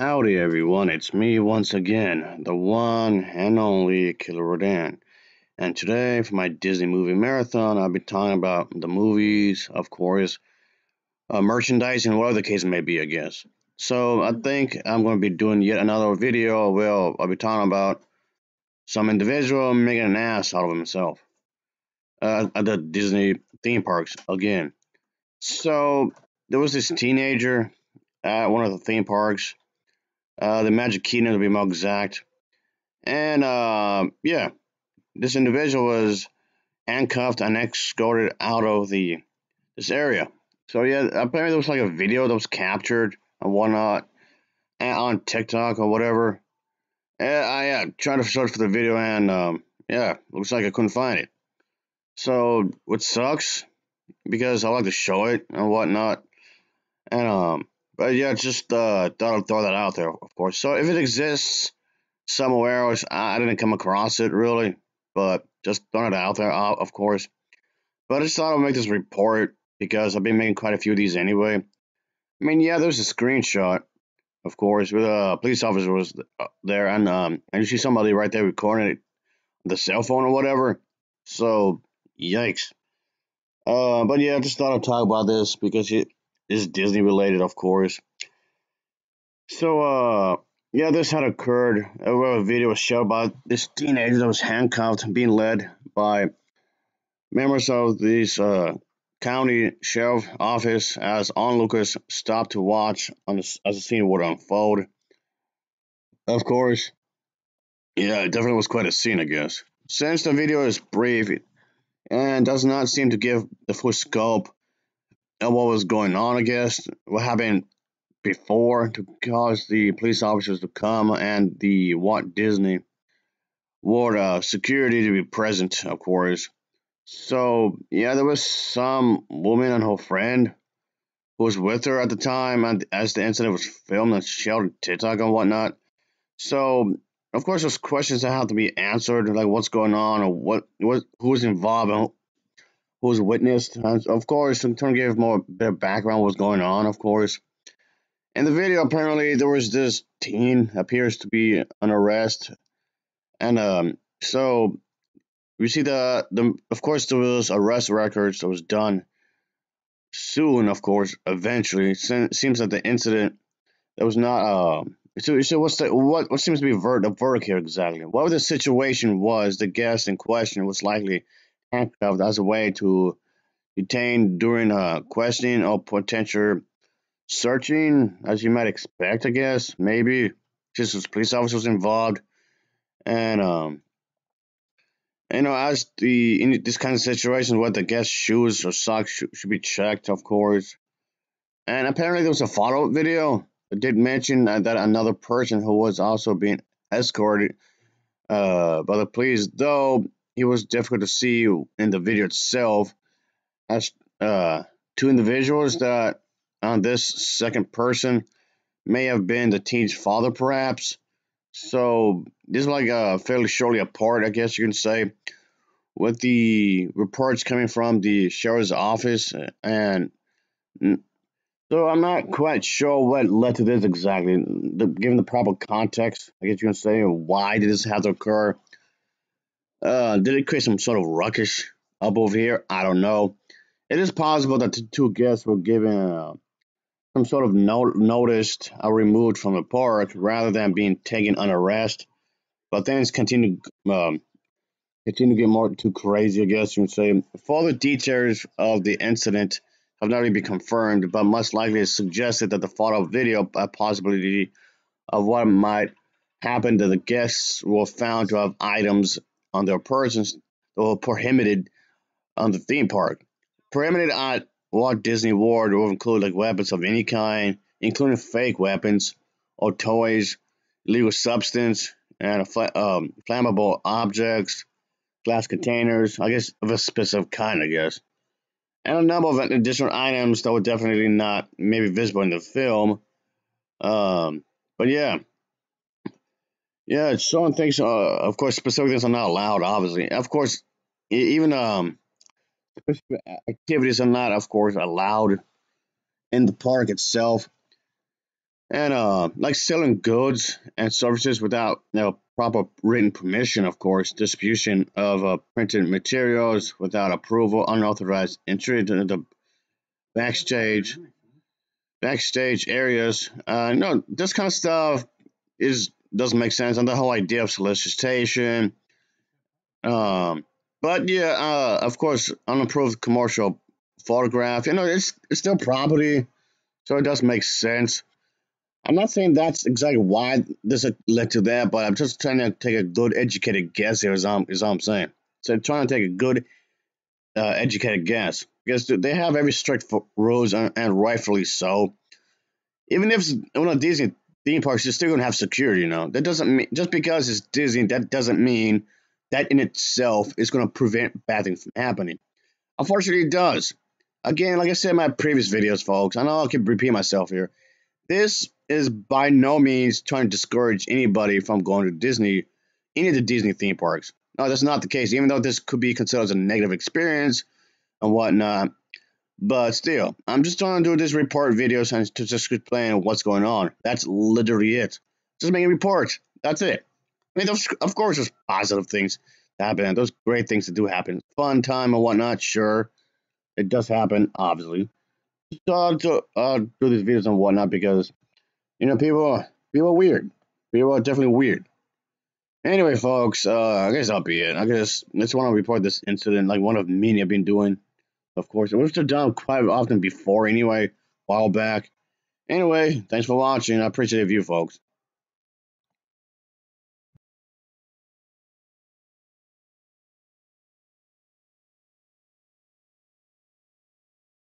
Howdy everyone, it's me once again, the one and only Killer Rodan. And today for my Disney movie marathon, I'll be talking about the movies, of course, merchandise, and whatever the case may be, I guess. So I think I'm going to be doing yet another video where I'll be talking about some individual making an ass out of himself at the Disney theme parks again. So there was this teenager at one of the theme parks, the Magic Kingdom to be more exact. And yeah, this individual was handcuffed and escorted out of the this area. So yeah, apparently there was like a video that was captured and whatnot on TikTok or whatever. And I tried to search for the video and yeah, looks like I couldn't find it. So what sucks because I like to show it and whatnot. And but yeah, just thought I'd throw that out there, of course. So if it exists somewhere else, I didn't come across it really, but just throwing it out there, of course. But I just thought I'd make this report because I've been making quite a few of these anyway. I mean, yeah, there's a screenshot, of course, with a police officer was there, and you see somebody right there recording it, the cell phone or whatever. So, yikes. But yeah, I just thought I'd talk about this because it is Disney related, of course. So, yeah, this had occurred. A video was showed about this teenager that was handcuffed, being led by members of this county sheriff office as onlookers stopped to watch as the scene would unfold. Of course, yeah, it definitely was quite a scene, I guess. Since the video is brief and does not seem to give the full scope of what was going on, I guess, what happened before to cause the police officers to come and the Walt Disney World security to be present, of course. So, yeah, there was some woman and her friend who was with her at the time and as the incident was filmed and shared on TikTok and whatnot. So, of course, there's questions that have to be answered, like what's going on or what who's involved and who's witnessed. And of course, in terms of give more bit of background what's going on, of course. In the video, apparently there was this teen appears to be an arrest, and so we see the of course there was arrest records that was done soon, of course, eventually. It seems that the incident that was not. So what seems to be the verdict here exactly? Whatever the situation was, the guest in question was likely handcuffed as a way to detain during questioning or potential searching, as you might expect. I guess maybe just as police officers involved, and as the in this kind of situation, what the guest shoes or socks should be checked, of course. And apparently there was a follow-up video that did mention that another person who was also being escorted by the police, though he was difficult to see in the video itself, as two individuals that on this second person may have been the teen's father, perhaps. So this is like fairly shortly apart, I guess you can say, with the reports coming from the sheriff's office and so I'm not quite sure what led to this exactly. Given the proper context, I guess you can say, why did this have to occur? Did it create some sort of ruckus up over here? I don't know. It is possible that the two guests were given some sort of notice removed from the park rather than being taken under arrest. But things continue to get more too crazy, I guess you can say. Further details of the incident have not really been confirmed, but most likely it's suggested that the photo video a possibility of what might happen to the guests were found to have items on their persons that were prohibited on the theme park. Prohibited at Walt Disney World will include like weapons of any kind, including fake weapons or toys, illegal substance, and flammable objects, glass containers, I guess of a specific kind, I guess, and a number of additional items that were definitely not maybe visible in the film. Um, but yeah, yeah, showing things. Of course, specific things are not allowed. Obviously, of course, even specific activities are not, of course, allowed in the park itself. and like selling goods and services without proper written permission, of course, distribution of printed materials without approval, unauthorized entry to the backstage backstage areas. No, this kind of stuff is doesn't make sense, and the whole idea of solicitation. Um, but yeah, of course, unapproved commercial photograph. It's still property, so it does make sense. I'm not saying that's exactly why this led to that, but I'm just trying to take a good educated guess here. Is all I'm saying. So I'm trying to take a good educated guess because they have very strict rules, and rightfully so. Even if it's one of Disney theme parks, you're still gonna have security. That doesn't mean just because it's Disney, that doesn't mean that in itself is gonna prevent bad things from happening. Unfortunately, it does. Again, like I said in my previous videos, folks, I know I keep repeating myself here. This is by no means trying to discourage anybody from going to Disney, any of the Disney theme parks. No, that's not the case. Even though this could be considered as a negative experience and whatnot, but still, I'm just trying to do this report video to just explain what's going on. That's literally it. Just make a report. That's it. I mean, of course, there's positive things that happen. Those great things that do happen. Fun time and whatnot, sure. It does happen, obviously. To do these videos and whatnot because, people are weird. People are definitely weird. Anyway, folks, I guess that'll be it. I just want to report this incident, like one of many I've been doing. Of course, it was done quite often before anyway, a while back. Anyway, thanks for watching. I appreciate you folks.